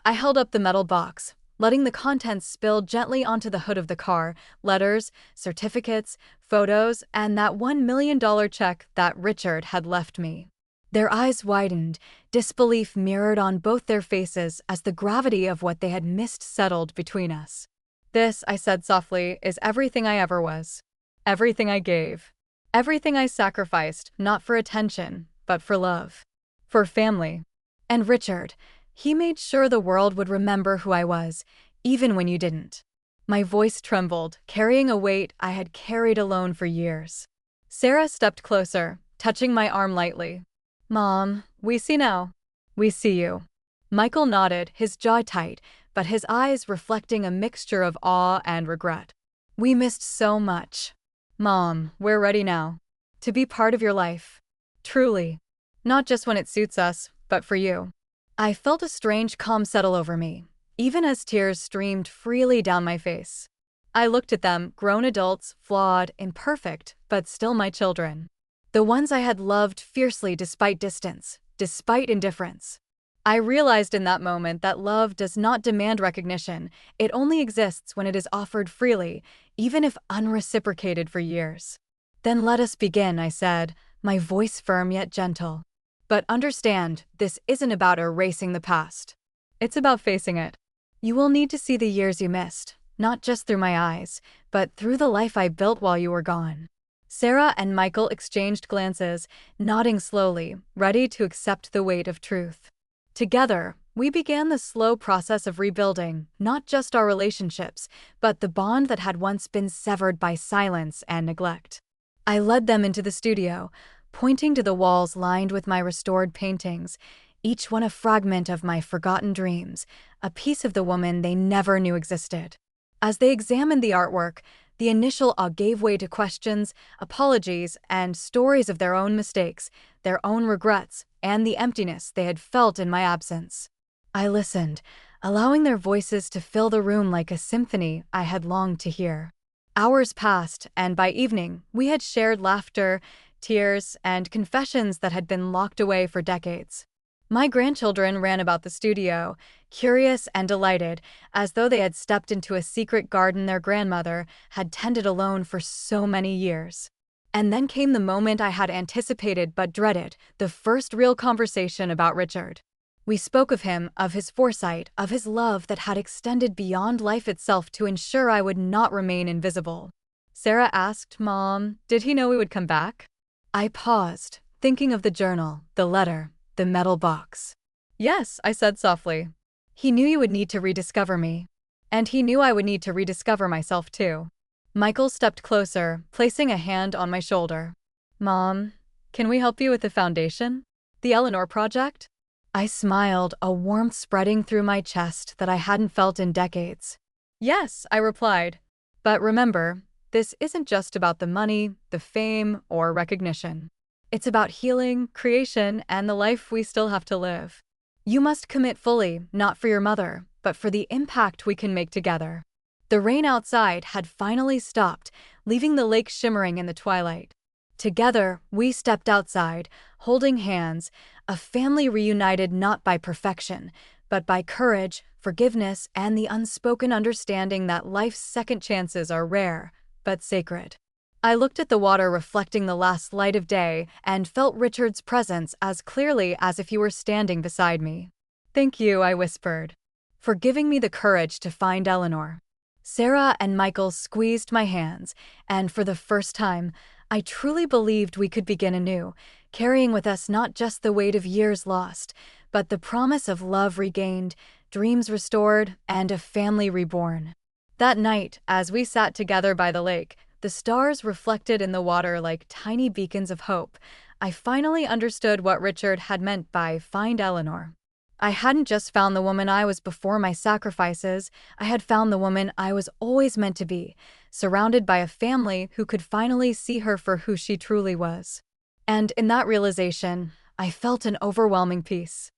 I held up the metal box, letting the contents spill gently onto the hood of the car: letters, certificates, photos, and that $1 million check that Richard had left me. Their eyes widened, disbelief mirrored on both their faces as the gravity of what they had missed settled between us. "This," I said softly, "is everything I ever was. Everything I gave. Everything I sacrificed, not for attention, but for love. For family. And Richard, he made sure the world would remember who I was, even when you didn't." My voice trembled, carrying a weight I had carried alone for years. Sarah stepped closer, touching my arm lightly. "Mom, we see now. We see you." Michael nodded, his jaw tight, but his eyes reflecting a mixture of awe and regret. "We missed so much. Mom, we're ready now. To be part of your life. Truly. Not just when it suits us, but for you." I felt a strange calm settle over me, even as tears streamed freely down my face. I looked at them, grown adults, flawed, imperfect, but still my children. The ones I had loved fiercely despite distance, despite indifference. I realized in that moment that love does not demand recognition. It only exists when it is offered freely, even if unreciprocated for years. "Then let us begin," I said, my voice firm yet gentle. "But understand, this isn't about erasing the past. It's about facing it. You will need to see the years you missed, not just through my eyes, but through the life I built while you were gone." Sarah and Michael exchanged glances, nodding slowly, ready to accept the weight of truth. Together, we began the slow process of rebuilding, not just our relationships, but the bond that had once been severed by silence and neglect. I led them into the studio, pointing to the walls lined with my restored paintings, each one a fragment of my forgotten dreams, a piece of the woman they never knew existed. As they examined the artwork, the initial awe gave way to questions, apologies, and stories of their own mistakes, their own regrets, and the emptiness they had felt in my absence. I listened, allowing their voices to fill the room like a symphony I had longed to hear. Hours passed, and by evening, we had shared laughter, tears, and confessions that had been locked away for decades. My grandchildren ran about the studio, curious and delighted, as though they had stepped into a secret garden their grandmother had tended alone for so many years. And then came the moment I had anticipated but dreaded, the first real conversation about Richard. We spoke of him, of his foresight, of his love that had extended beyond life itself to ensure I would not remain invisible. Sarah asked, "Mom, did he know we would come back?" I paused, thinking of the journal, the letter, the metal box. "Yes," I said softly. "He knew you would need to rediscover me. And he knew I would need to rediscover myself too." Michael stepped closer, placing a hand on my shoulder. "Mom, can we help you with the foundation? The Eleanor project?" I smiled, a warmth spreading through my chest that I hadn't felt in decades. "Yes," I replied. "But remember, this isn't just about the money, the fame, or recognition. It's about healing, creation, and the life we still have to live. You must commit fully, not for your mother, but for the impact we can make together." The rain outside had finally stopped, leaving the lake shimmering in the twilight. Together, we stepped outside, holding hands, a family reunited not by perfection, but by courage, forgiveness, and the unspoken understanding that life's second chances are rare, but sacred. I looked at the water reflecting the last light of day and felt Richard's presence as clearly as if he were standing beside me. "Thank you," I whispered, "for giving me the courage to find Eleanor." Sarah and Michael squeezed my hands, and for the first time, I truly believed we could begin anew, carrying with us not just the weight of years lost, but the promise of love regained, dreams restored, and a family reborn. That night, as we sat together by the lake, the stars reflected in the water like tiny beacons of hope, I finally understood what Richard had meant by "find Eleanor." I hadn't just found the woman I was before my sacrifices, I had found the woman I was always meant to be, surrounded by a family who could finally see her for who she truly was. And in that realization, I felt an overwhelming peace.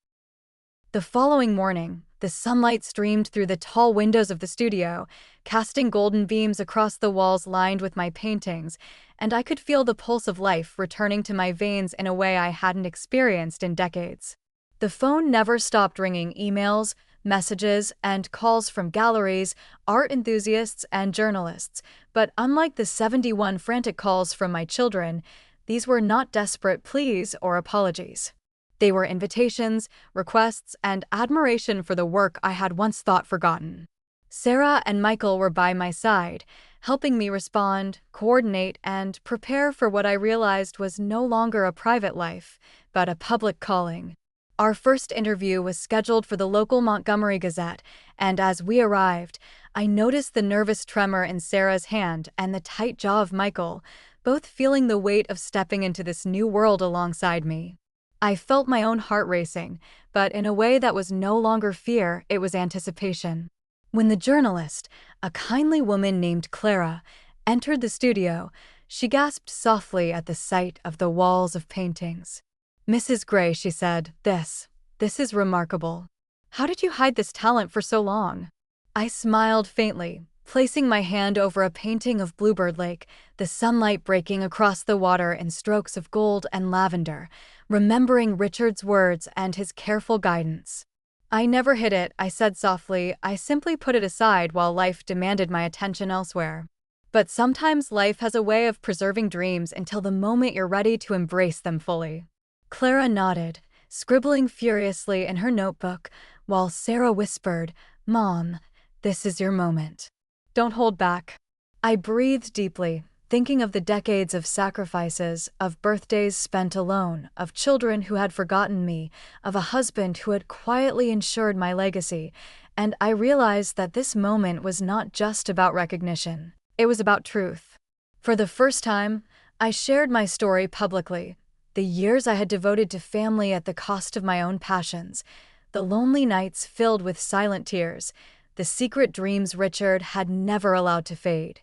The following morning, the sunlight streamed through the tall windows of the studio, casting golden beams across the walls lined with my paintings, and I could feel the pulse of life returning to my veins in a way I hadn't experienced in decades. The phone never stopped ringing: emails, messages, and calls from galleries, art enthusiasts, and journalists. But unlike the 71 frantic calls from my children, these were not desperate pleas or apologies. They were invitations, requests, and admiration for the work I had once thought forgotten. Sarah and Michael were by my side, helping me respond, coordinate, and prepare for what I realized was no longer a private life, but a public calling. Our first interview was scheduled for the local Montgomery Gazette, and as we arrived, I noticed the nervous tremor in Sarah's hand and the tight jaw of Michael, both feeling the weight of stepping into this new world alongside me. I felt my own heart racing, but in a way that was no longer fear, it was anticipation. When the journalist, a kindly woman named Clara, entered the studio, she gasped softly at the sight of the walls of paintings. "Mrs. Gray," she said, this is remarkable. How did you hide this talent for so long?" I smiled faintly, placing my hand over a painting of Bluebird Lake, the sunlight breaking across the water in strokes of gold and lavender, remembering Richard's words and his careful guidance. "I never hid it," I said softly. "I simply put it aside while life demanded my attention elsewhere. But sometimes life has a way of preserving dreams until the moment you're ready to embrace them fully." Clara nodded, scribbling furiously in her notebook, while Sarah whispered, "Mom, this is your moment. Don't hold back." I breathed deeply, thinking of the decades of sacrifices, of birthdays spent alone, of children who had forgotten me, of a husband who had quietly ensured my legacy, and I realized that this moment was not just about recognition. It was about truth. For the first time, I shared my story publicly. The years I had devoted to family at the cost of my own passions, the lonely nights filled with silent tears, the secret dreams Richard had never allowed to fade,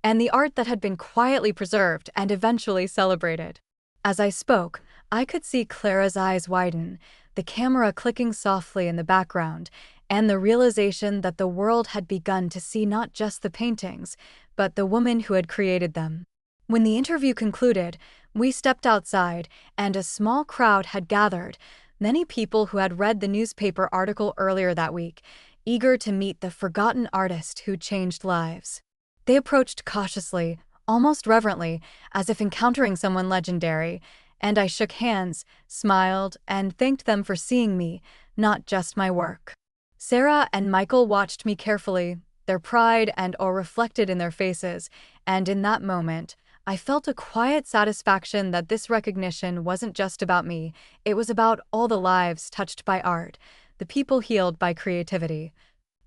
and the art that had been quietly preserved and eventually celebrated. As I spoke, I could see Clara's eyes widen, the camera clicking softly in the background, and the realization that the world had begun to see not just the paintings, but the woman who had created them. When the interview concluded, we stepped outside, and a small crowd had gathered, many people who had read the newspaper article earlier that week, eager to meet the forgotten artist who changed lives. They approached cautiously, almost reverently, as if encountering someone legendary, and I shook hands, smiled, and thanked them for seeing me, not just my work. Sarah and Michael watched me carefully, their pride and awe reflected in their faces, and in that moment, I felt a quiet satisfaction that this recognition wasn't just about me, it was about all the lives touched by art, the people healed by creativity,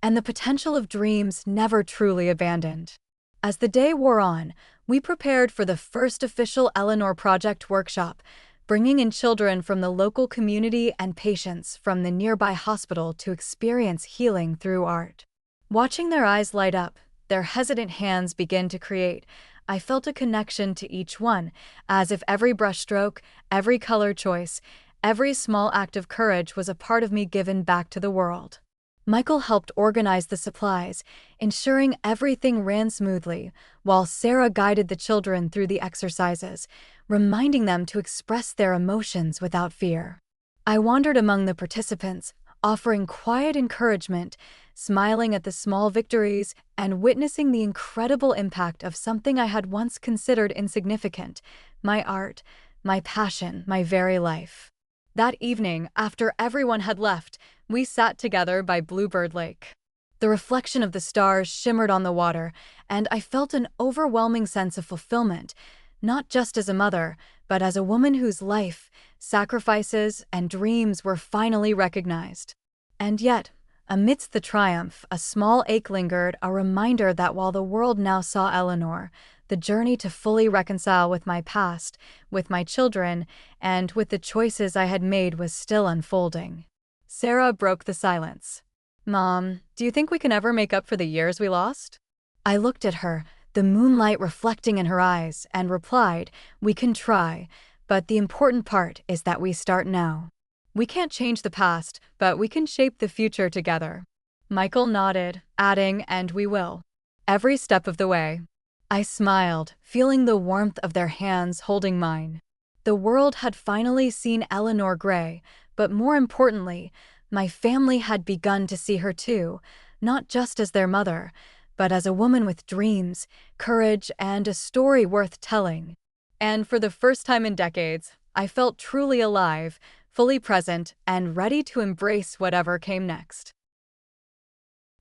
and the potential of dreams never truly abandoned. As the day wore on, we prepared for the first official Eleanor Project workshop, bringing in children from the local community and patients from the nearby hospital to experience healing through art. Watching their eyes light up, their hesitant hands begin to create, I felt a connection to each one, as if every brushstroke, every color choice, every small act of courage was a part of me given back to the world. Michael helped organize the supplies, ensuring everything ran smoothly, while Sarah guided the children through the exercises, reminding them to express their emotions without fear. I wandered among the participants, offering quiet encouragement, smiling at the small victories, and witnessing the incredible impact of something I had once considered insignificant: my art, my passion, my very life. That evening, after everyone had left, we sat together by Bluebird Lake. The reflection of the stars shimmered on the water, and I felt an overwhelming sense of fulfillment, not just as a mother, but as a woman whose life, sacrifices, and dreams were finally recognized. And yet, amidst the triumph, a small ache lingered, a reminder that while the world now saw Eleanor, the journey to fully reconcile with my past, with my children, and with the choices I had made was still unfolding. Sarah broke the silence. Mom, do you think we can ever make up for the years we lost? I looked at her, the moonlight reflecting in her eyes, and replied, we can try, but the important part is that we start now. We can't change the past, but we can shape the future together. Michael nodded, adding, and we will. Every step of the way. I smiled, feeling the warmth of their hands holding mine. The world had finally seen Eleanor Gray, but more importantly, my family had begun to see her too, not just as their mother, but as a woman with dreams, courage, and a story worth telling. And for the first time in decades, I felt truly alive, fully present, and ready to embrace whatever came next.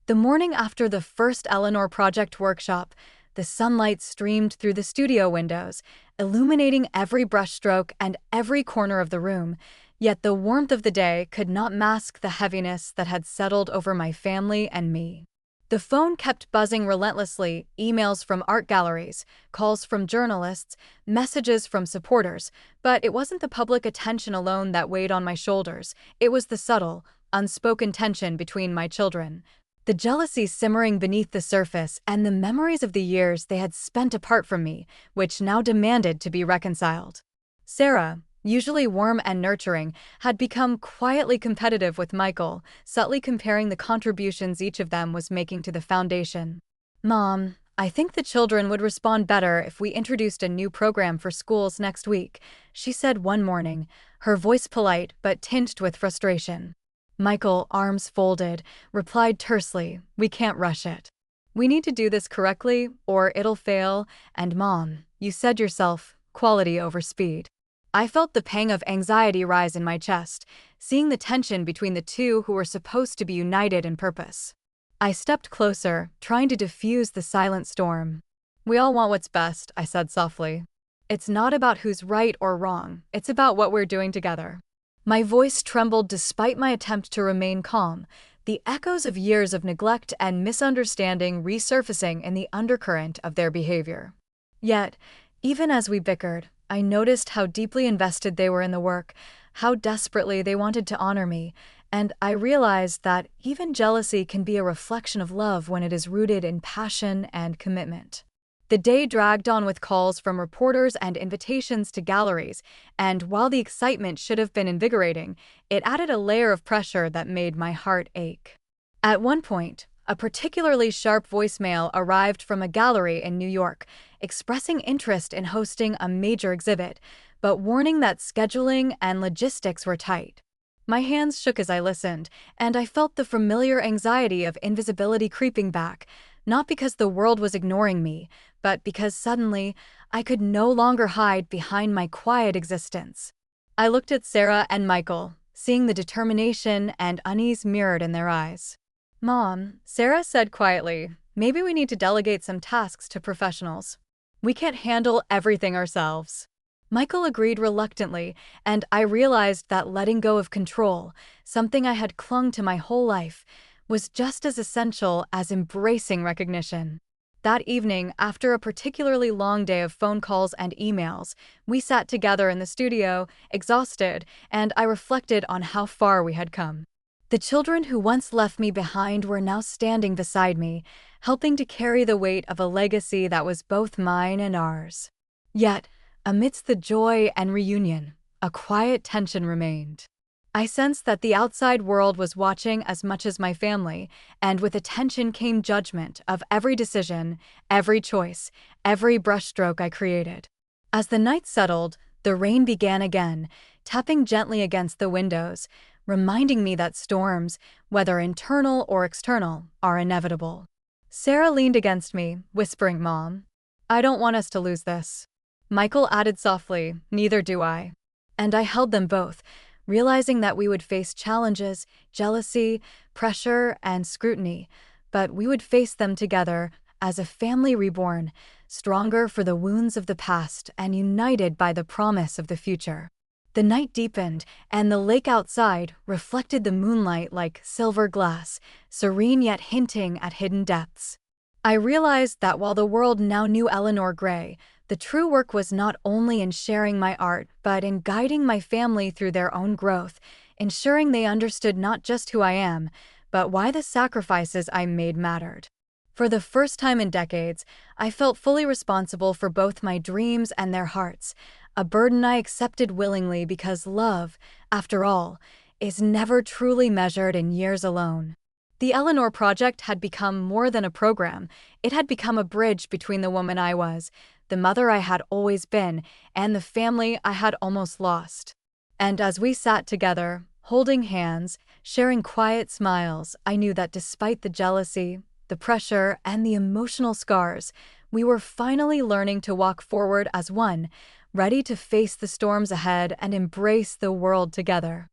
The morning after the first Eleanor Project workshop, the sunlight streamed through the studio windows, illuminating every brushstroke and every corner of the room, yet the warmth of the day could not mask the heaviness that had settled over my family and me. The phone kept buzzing relentlessly, emails from art galleries, calls from journalists, messages from supporters, but it wasn't the public attention alone that weighed on my shoulders. It was the subtle, unspoken tension between my children. The jealousy simmering beneath the surface and the memories of the years they had spent apart from me, which now demanded to be reconciled. Sarah, usually warm and nurturing, had become quietly competitive with Michael, subtly comparing the contributions each of them was making to the foundation. Mom, I think the children would respond better if we introduced a new program for schools next week, she said one morning, her voice polite but tinged with frustration. Michael, arms folded, replied tersely, we can't rush it. We need to do this correctly, or it'll fail, and Mom, you said yourself, quality over speed. I felt the pang of anxiety rise in my chest, seeing the tension between the two who were supposed to be united in purpose. I stepped closer, trying to diffuse the silent storm. We all want what's best, I said softly. It's not about who's right or wrong, it's about what we're doing together. My voice trembled despite my attempt to remain calm, the echoes of years of neglect and misunderstanding resurfacing in the undercurrent of their behavior. Yet, even as we bickered, I noticed how deeply invested they were in the work, how desperately they wanted to honor me, and I realized that even jealousy can be a reflection of love when it is rooted in passion and commitment. The day dragged on with calls from reporters and invitations to galleries, and while the excitement should have been invigorating, it added a layer of pressure that made my heart ache. At one point, a particularly sharp voicemail arrived from a gallery in New York, expressing interest in hosting a major exhibit, but warning that scheduling and logistics were tight. My hands shook as I listened, and I felt the familiar anxiety of invisibility creeping back, not because the world was ignoring me, but because suddenly I could no longer hide behind my quiet existence. I looked at Sarah and Michael, seeing the determination and unease mirrored in their eyes. Mom, Sarah said quietly, maybe we need to delegate some tasks to professionals. We can't handle everything ourselves. Michael agreed reluctantly, and I realized that letting go of control, something I had clung to my whole life, was just as essential as embracing recognition. That evening, after a particularly long day of phone calls and emails, we sat together in the studio, exhausted, and I reflected on how far we had come. The children who once left me behind were now standing beside me, helping to carry the weight of a legacy that was both mine and ours. Yet, amidst the joy and reunion, a quiet tension remained. I sensed that the outside world was watching as much as my family, and with attention came judgment of every decision, every choice, every brushstroke I created. As the night settled, the rain began again, tapping gently against the windows, reminding me that storms, whether internal or external, are inevitable. Sarah leaned against me, whispering, Mom, I don't want us to lose this. Michael added softly, neither do I. And I held them both, realizing that we would face challenges, jealousy, pressure, and scrutiny, but we would face them together as a family reborn, stronger for the wounds of the past and united by the promise of the future. The night deepened, and the lake outside reflected the moonlight like silver glass, serene yet hinting at hidden depths. I realized that while the world now knew Eleanor Gray, the true work was not only in sharing my art, but in guiding my family through their own growth, ensuring they understood not just who I am, but why the sacrifices I made mattered. For the first time in decades, I felt fully responsible for both my dreams and their hearts, a burden I accepted willingly because love, after all, is never truly measured in years alone. The Eleanor Project had become more than a program. It had become a bridge between the woman I was, the mother I had always been, and the family I had almost lost. And as we sat together, holding hands, sharing quiet smiles, I knew that despite the jealousy, the pressure, and the emotional scars, we were finally learning to walk forward as one, ready to face the storms ahead and embrace the world together.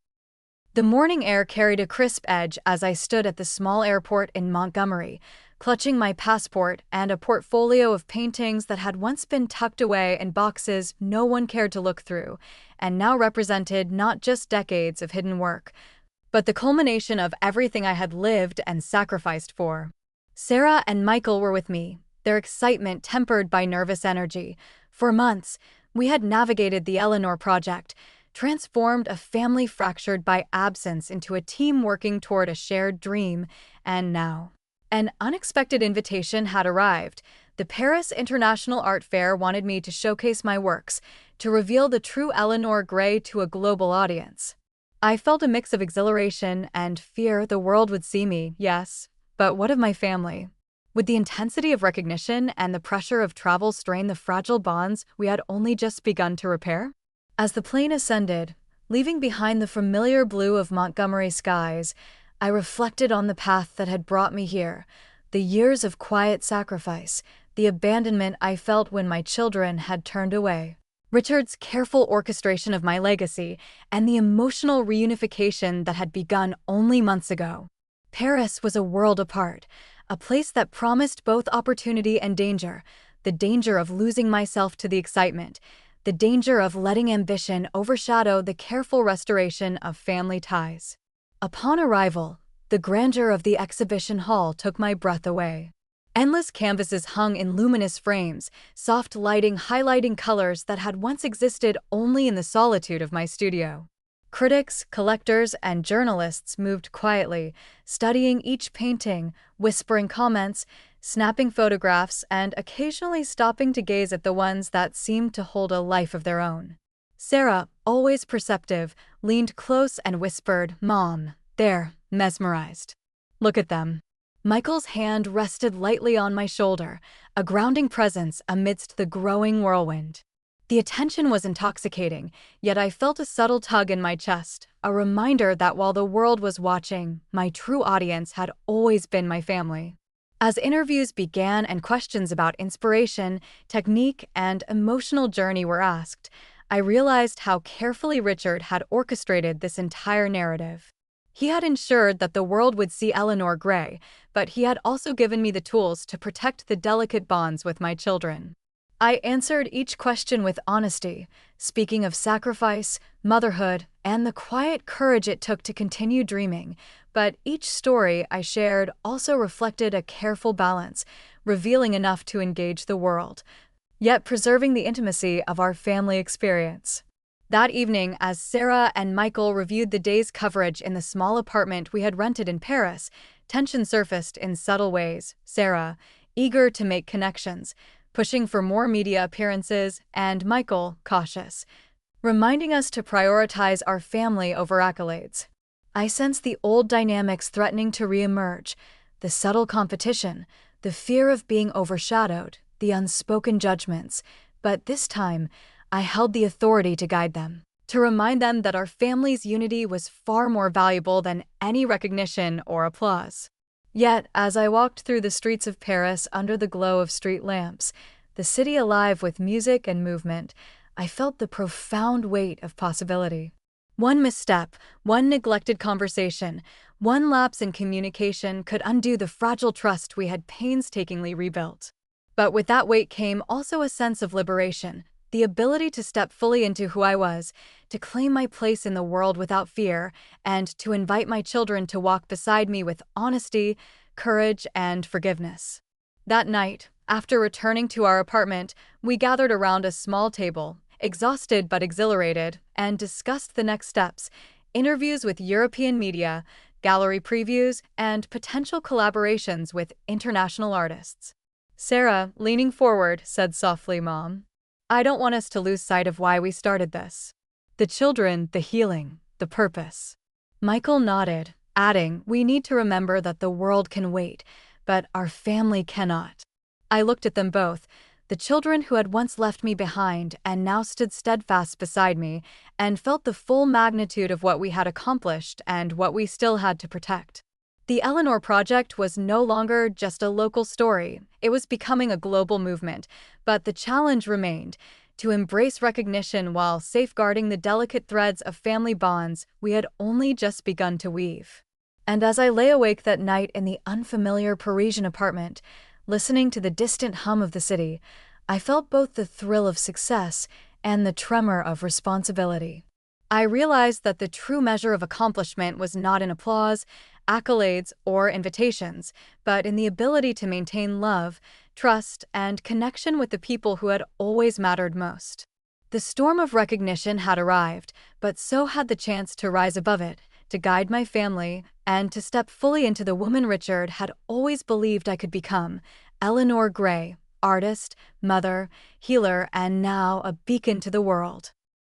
The morning air carried a crisp edge as I stood at the small airport in Montgomery, clutching my passport and a portfolio of paintings that had once been tucked away in boxes no one cared to look through, and now represented not just decades of hidden work, but the culmination of everything I had lived and sacrificed for. Sarah and Michael were with me, their excitement tempered by nervous energy. For months, we had navigated the Eleanor Project, transformed a family fractured by absence into a team working toward a shared dream, and now, an unexpected invitation had arrived. The Paris International Art Fair wanted me to showcase my works, to reveal the true Eleanor Gray to a global audience. I felt a mix of exhilaration and fear. The world would see me, yes, but what of my family? Would the intensity of recognition and the pressure of travel strain the fragile bonds we had only just begun to repair? As the plane ascended, leaving behind the familiar blue of Montgomery skies, I reflected on the path that had brought me here, the years of quiet sacrifice, the abandonment I felt when my children had turned away, Richard's careful orchestration of my legacy, and the emotional reunification that had begun only months ago. Paris was a world apart, a place that promised both opportunity and danger, the danger of losing myself to the excitement, the danger of letting ambition overshadow the careful restoration of family ties. Upon arrival, the grandeur of the exhibition hall took my breath away. Endless canvases hung in luminous frames, soft lighting highlighting colors that had once existed only in the solitude of my studio. Critics, collectors, and journalists moved quietly, studying each painting, whispering comments, snapping photographs, and occasionally stopping to gaze at the ones that seemed to hold a life of their own. Sarah, always perceptive, leaned close and whispered, "Mom, they're mesmerized. Look at them." Michael's hand rested lightly on my shoulder, a grounding presence amidst the growing whirlwind. The attention was intoxicating, yet I felt a subtle tug in my chest, a reminder that while the world was watching, my true audience had always been my family. As interviews began and questions about inspiration, technique, and emotional journey were asked, I realized how carefully Richard had orchestrated this entire narrative. He had ensured that the world would see Eleanor Gray, but he had also given me the tools to protect the delicate bonds with my children. I answered each question with honesty, speaking of sacrifice, motherhood, and the quiet courage it took to continue dreaming, but each story I shared also reflected a careful balance, revealing enough to engage the world, yet preserving the intimacy of our family experience. That evening, as Sarah and Michael reviewed the day's coverage in the small apartment we had rented in Paris, tension surfaced in subtle ways. Sarah, eager to make connections, pushing for more media appearances, and Michael, cautious, reminding us to prioritize our family over accolades. I sensed the old dynamics threatening to reemerge, the subtle competition, the fear of being overshadowed, the unspoken judgments, but this time, I held the authority to guide them, to remind them that our family's unity was far more valuable than any recognition or applause. Yet, as I walked through the streets of Paris under the glow of street lamps, the city alive with music and movement, I felt the profound weight of possibility. One misstep, one neglected conversation, one lapse in communication could undo the fragile trust we had painstakingly rebuilt. But with that weight came also a sense of liberation, the ability to step fully into who I was, to claim my place in the world without fear, and to invite my children to walk beside me with honesty, courage, and forgiveness. That night, after returning to our apartment, we gathered around a small table, exhausted but exhilarated, and discussed the next steps, interviews with European media, gallery previews, and potential collaborations with international artists. Sarah, leaning forward, said softly, "Mom, I don't want us to lose sight of why we started this. The children, the healing, the purpose." Michael nodded, adding, "We need to remember that the world can wait, but our family cannot." I looked at them both, the children who had once left me behind and now stood steadfast beside me, and felt the full magnitude of what we had accomplished and what we still had to protect. The Eleanor Project was no longer just a local story, it was becoming a global movement, but the challenge remained to embrace recognition while safeguarding the delicate threads of family bonds we had only just begun to weave. And as I lay awake that night in the unfamiliar Parisian apartment, listening to the distant hum of the city, I felt both the thrill of success and the tremor of responsibility. I realized that the true measure of accomplishment was not in applause, accolades, or invitations, but in the ability to maintain love, trust, and connection with the people who had always mattered most. The storm of recognition had arrived, but so had the chance to rise above it, to guide my family, and to step fully into the woman Richard had always believed I could become, Eleanor Gray, artist, mother, healer, and now a beacon to the world.